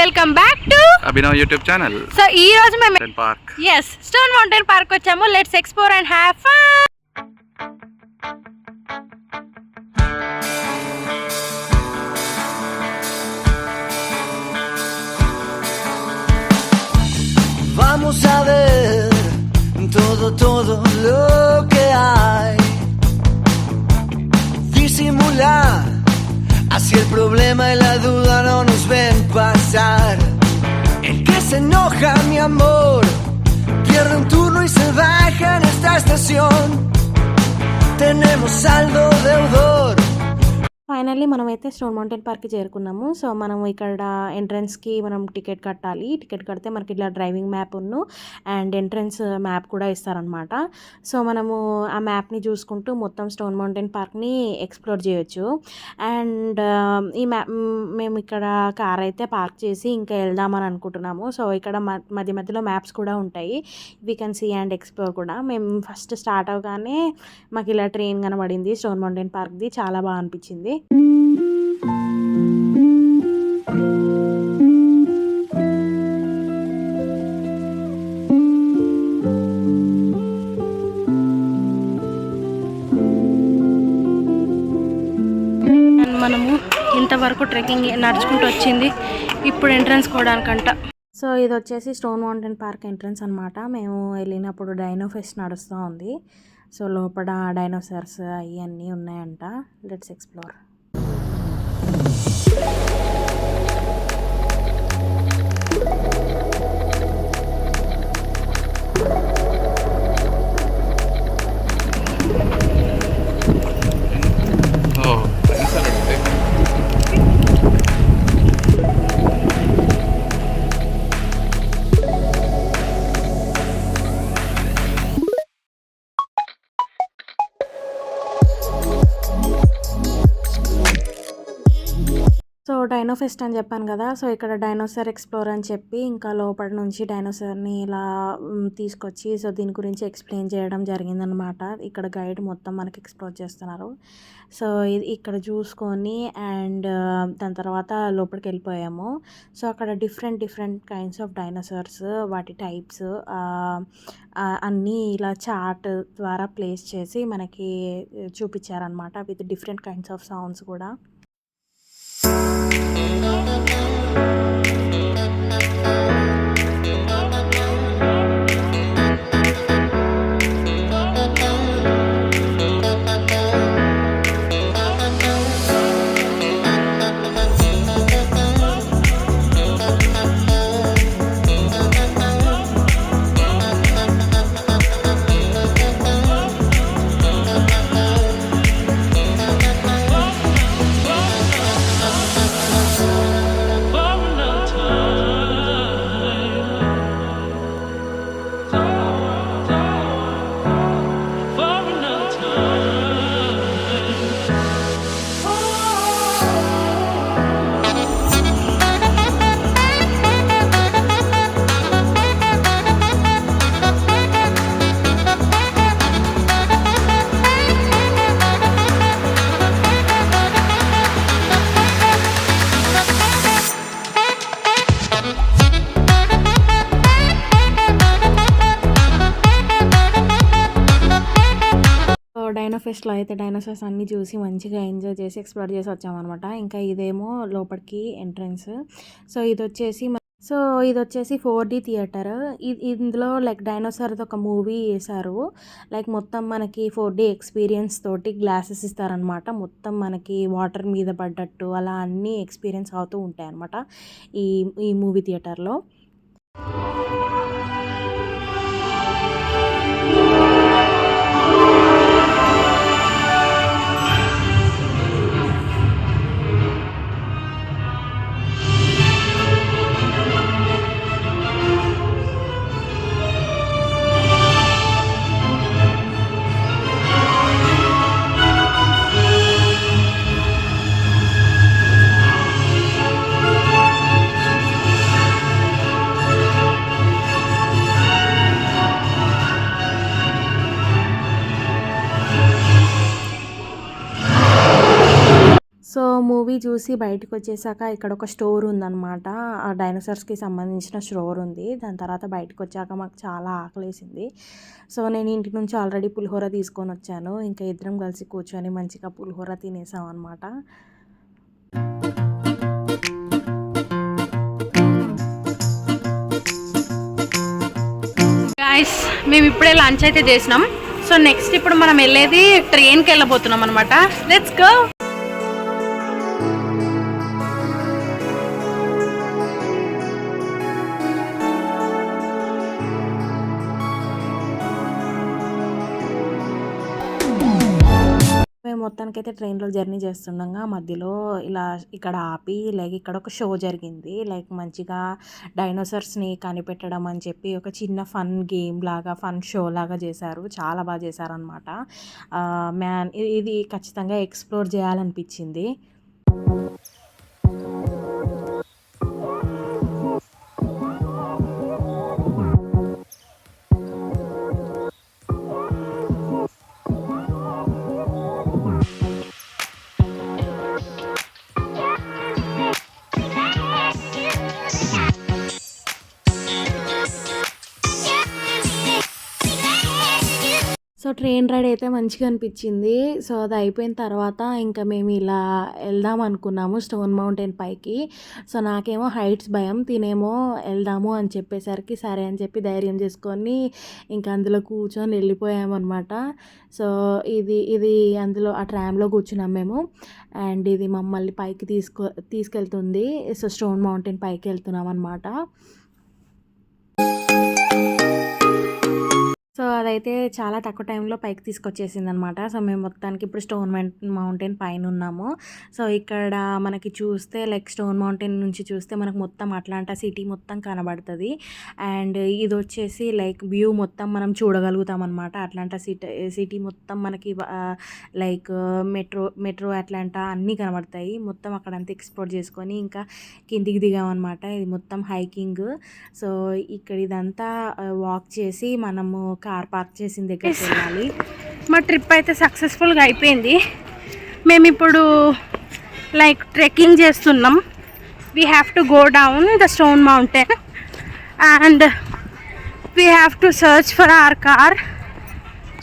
Welcome back to Abhinav YouTube channel. So ఈ రోజు మేము పార్క్ స్టోన్ మౌంటైన్ పార్క్ వచ్చాము. Let's explore and have fun. Vamos a ver todo lo que hay. Disimular, así el problema y la duda no nos ven pasar. El que se enoja, mi amor, pierde un turno y se baja en esta estación. Tenemos saldo deudor. Finally మనమైతే stone mountain పార్క్కి చేరుకున్నాము. So మనం ఇక్కడ ఎంట్రన్స్కి మనం ticket కట్టాలి. Ticket కడితే మనకి ఇలా driving map and entrance map కూడా ఇస్తారనమాట. సో మనము ఆ మ్యాప్ని చూసుకుంటూ మొత్తం స్టోన్ మౌంటైన్ పార్క్ని ఎక్స్ప్లోర్ చేయొచ్చు. అండ్ ఈ మ్యాప్ మేము ఇక్కడ కార్ అయితే పార్క్ చేసి ఇంకా వెళ్దామని అనుకుంటున్నాము. సో ఇక్కడ మధ్య మధ్యలో మ్యాప్స్ కూడా ఉంటాయి. We can see and explore కూడా. మేము ఫస్ట్ స్టార్ట్ అవగానే మాకు ఇలా ట్రైన్ కనబడింది స్టోన్ మౌంటైన్ పార్క్ది. చాలా బాగా అనిపించింది. మనము ఇంతవరకు ట్రెక్కింగ్ నడుచుకుంటూ వచ్చింది. ఇప్పుడు ఎంట్రన్స్ కోవడానికంట. సో ఇది వచ్చేసి స్టోన్ మౌంటైన్ పార్క్ ఎంట్రన్స్ అనమాట. మేము వెళ్ళినప్పుడు డైనో ఫెస్ట్ నడుస్తూ ఉంది. సో లోపల డైనోసార్స్ అవన్నీ ఉన్నాయంట. Let's explore. So dino pest అని చెప్పాను కదా. సో ఇక్కడ డైనోసార్ ఎక్స్ప్లోర్ అని చెప్పి ఇంకా లోపల నుంచి డైనోసార్ని ఇలా తీసుకొచ్చి సో దీని గురించి ఎక్స్ప్లెయిన్ చేయడం జరిగిందనమాట. ఇక్కడ గైడ్ మొత్తం మనకి ఎక్స్ప్లోర్ చేస్తున్నారు. సో ఇది ఇక్కడ చూసుకొని అండ్ దాని తర్వాత లోపలికి వెళ్ళిపోయాము. సో అక్కడ డిఫరెంట్ కైండ్స్ ఆఫ్ డైనోసార్స్, వాటి టైప్స్ అన్నీ ఇలా చార్ట్ ద్వారా ప్లేస్ చేసి మనకి చూపించారనమాట. With different kinds of sounds కూడా. డైనో ఫెస్ట్లో అయితే డైనోసార్స్ అన్నీ చూసి మంచిగా ఎంజాయ్ చేసి ఎక్స్ప్లోర్ చేసి వచ్చామన్నమాట. ఇంకా ఇదేమో లోపలికి ఎంట్రన్స్. సో ఇది వచ్చేసి 4D థియేటర్. ఇందులో లైక్ డైనోసార్ది ఒక మూవీ వేశారు. లైక్ మొత్తం మనకి 4D ఎక్స్పీరియన్స్ తోటి గ్లాసెస్ ఇస్తారనమాట. మొత్తం మనకి వాటర్ మీద పడ్డట్టు అలా అన్నీ ఎక్స్పీరియన్స్ అవుతూ ఉంటాయి అన్నమాట ఈ మూవీ థియేటర్లో. మూవీ చూసి బయటకు వచ్చేసాక ఇక్కడ ఒక స్టోర్ ఉందన్నమాట. ఆ డైనోసార్స్కి సంబంధించిన స్టోర్ ఉంది. దాని తర్వాత బయటకు వచ్చాక మాకు చాలా ఆకలేసింది. సో నేను ఇంటి నుంచి ఆల్రెడీ పులిహోర తీసుకొని వచ్చాను. ఇంకా ఇద్దరం కలిసి కూర్చొని మంచిగా పులిహోర తినేసాం అనమాట. గైస్ మేము ఇప్పుడే లంచ్ అయితే చేసినాం. సో నెక్స్ట్ ఇప్పుడు మనం వెళ్ళేది ట్రైన్కి వెళ్ళబోతున్నాం అనమాట. Let's go. మేము మొత్తానికైతే ట్రైన్లో జర్నీ చేస్తుండగా మధ్యలో ఇలా ఇక్కడ ఆపి లైక్ ఇక్కడ ఒక షో జరిగింది. లైక్ మంచిగా డైనోసార్స్ని కనిపెట్టడం అని చెప్పి ఒక చిన్న ఫన్ గేమ్ లాగా ఫన్ షో లాగా చేశారు. చాలా బాగా చేశారనమాట. మ్యాన్ ఇది ఖచ్చితంగా ఎక్స్ప్లోర్ చేయాలనిపించింది. సో ట్రైన్ రైడ్ అయితే మంచిగా అనిపించింది. సో అది అయిపోయిన తర్వాత ఇంకా మేము ఇలా వెళ్దాం అనుకున్నాము స్టోన్ మౌంటైన్ పైకి. సో నాకేమో హైట్స్ భయం, తినేమో వెళ్దాము అని చెప్పేసరికి సరే అని చెప్పి ధైర్యం చేసుకొని ఇంకా అందులో కూర్చొని వెళ్ళిపోయామన్నమాట. సో ఇది అందులో ఆ ట్రామ్లో కూర్చున్నాం మేము. అండ్ ఇది మమ్మల్ని పైకి తీసుకెళ్తుంది. సో స్టోన్ మౌంటైన్ పైకి వెళ్తున్నాం అనమాట. సో అదైతే చాలా తక్కువ టైంలో పైకి తీసుకొచ్చేసింది అనమాట. సో మేము మొత్తానికి ఇప్పుడు స్టోన్ మౌంటైన్ పైన ఉన్నాము. సో ఇక్కడ మనకి చూస్తే లైక్ స్టోన్ మౌంటైన్ నుంచి చూస్తే మనకు మొత్తం అట్లాంటా సిటీ మొత్తం కనబడుతుంది. అండ్ ఇది వచ్చేసి లైక్ వ్యూ మొత్తం మనం చూడగలుగుతాం అనమాట. అట్లాంటా సిటీ మొత్తం మనకి లైక్ మెట్రో అట్లాంటా అన్నీ కనబడతాయి. మొత్తం అక్కడంతా ఎక్స్ప్లోర్ చేసుకొని ఇంకా కిందికి దిగామన్నమాట. ఇది మొత్తం హైకింగ్. సో ఇక్కడ ఇదంతా వాక్ చేసి మనము కార్ పార్క్ చేసిన దగ్గరికి వెళ్ళాలి. మా ట్రిప్ అయితే సక్సెస్ఫుల్గా అయిపోయింది. మేము ఇప్పుడు లైక్ ట్రెక్కింగ్ చేస్తున్నాం. We have to go down the stone mountain and we have to search for our car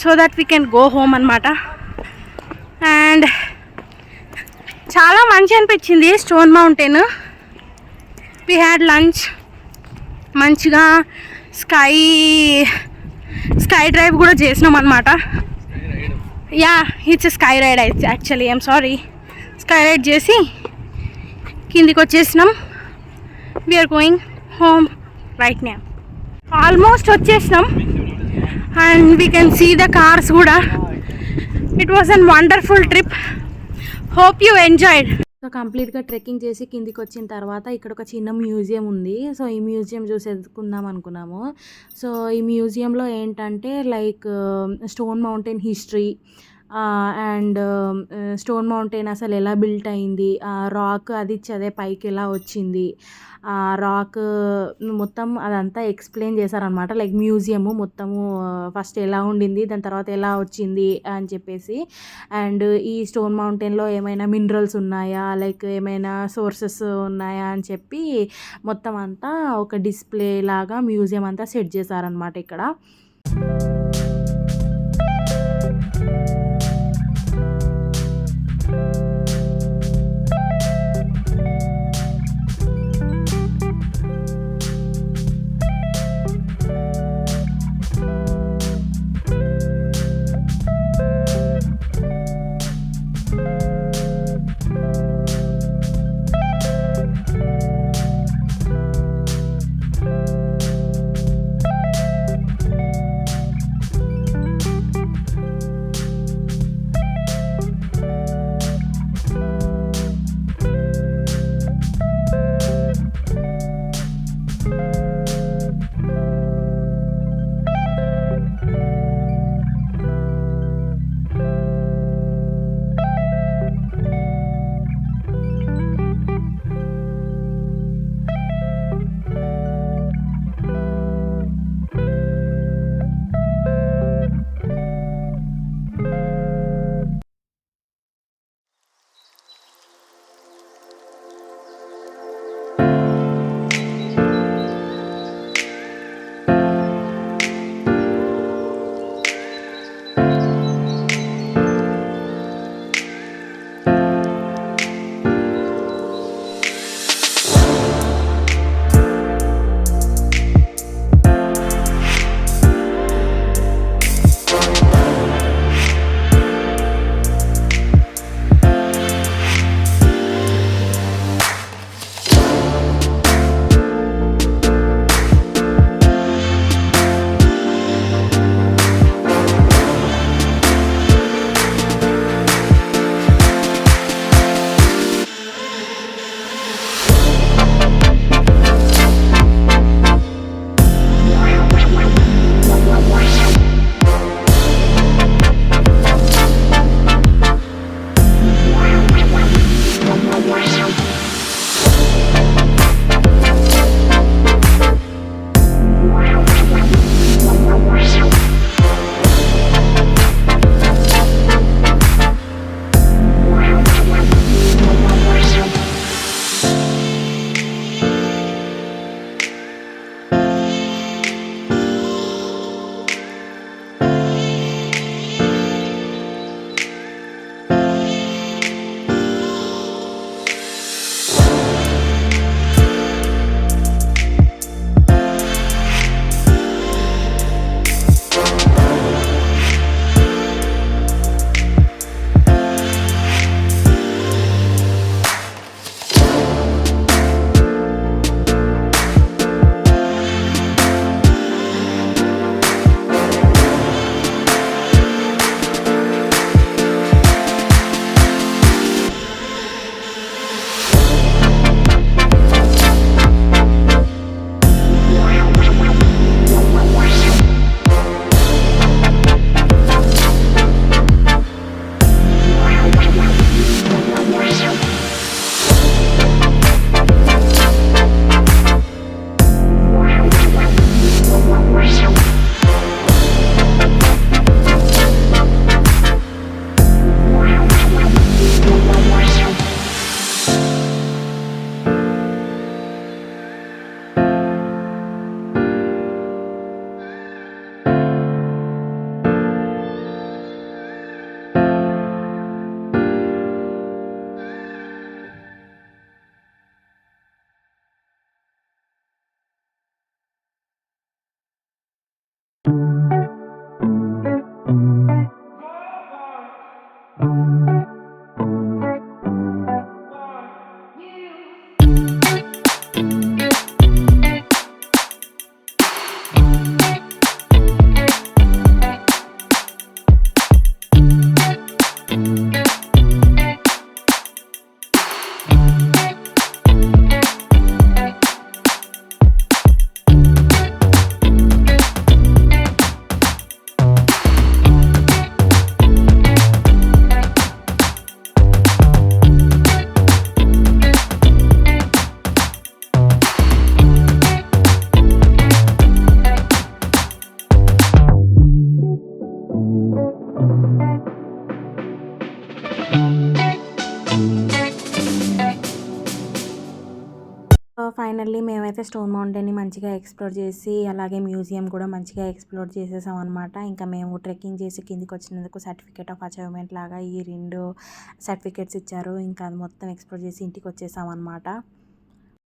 so that we can go home అనమాట. అండ్ చాలా మంచి అనిపించింది stone mountain. We had lunch, మంచిగా స్కై డ్రైవ్ కూడా చేసినాం అనమాట. Yeah it's sky ride actually, I'm sorry. Sky ride చేసి కిందికి వచ్చేసినాం. We're going home right now. Almost వచ్చేసినాం and we can see the cars కూడా. It was an wonderful trip. Hope you enjoyed. So కంప్లీట్గా trekking చేసి కిందికి వచ్చిన తర్వాత ఇక్కడ ఒక చిన్న మ్యూజియం ఉంది. సో ఈ మ్యూజియం చూసేసుకుందాం అనుకున్నాము. సో ఈ మ్యూజియంలో ఏంటంటే like stone mountain history and stone mountain అసలు ఎలా బిల్ట్ అయింది, రాక్ అది చదే పైకి ఎలా వచ్చింది, ఆ రాక్ మొత్తం అదంతా ఎక్స్ప్లెయిన్ చేశారనమాట. లైక్ మ్యూజియము మొత్తము ఫస్ట్ ఎలా ఉండింది, దాని తర్వాత ఎలా వచ్చింది అని చెప్పేసి. అండ్ ఈ స్టోన్ మౌంటైన్లో ఏమైనా మినరల్స్ ఉన్నాయా, లైక్ ఏమైనా సోర్సెస్ ఉన్నాయా అని చెప్పి మొత్తం అంతా ఒక డిస్ప్లే లాగా మ్యూజియం అంతా సెట్ చేశారనమాట ఇక్కడ. ఫైనల్లీ మేమైతే స్టోన్ మౌంటైన్ని మంచిగా ఎక్స్ప్లోర్ చేసి అలాగే మ్యూజియం కూడా మంచిగా ఎక్స్ప్లోర్ చేసేసాం అనమాట. ఇంకా మేము ట్రెక్కింగ్ చేసి కిందికి వచ్చినందుకు సర్టిఫికేట్ ఆఫ్ అచీవ్మెంట్ లాగా ఈ 2 సర్టిఫికేట్స్ ఇచ్చారు. ఇంకా అది మొత్తం ఎక్స్ప్లోర్ చేసి ఇంటికి వచ్చేసాం అనమాట.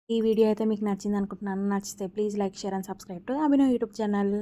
ఈ వీడియో అయితే మీకు నచ్చింది అనుకుంటున్నాను. నచ్చితే please like, share and subscribe to Abhinav YouTube channel.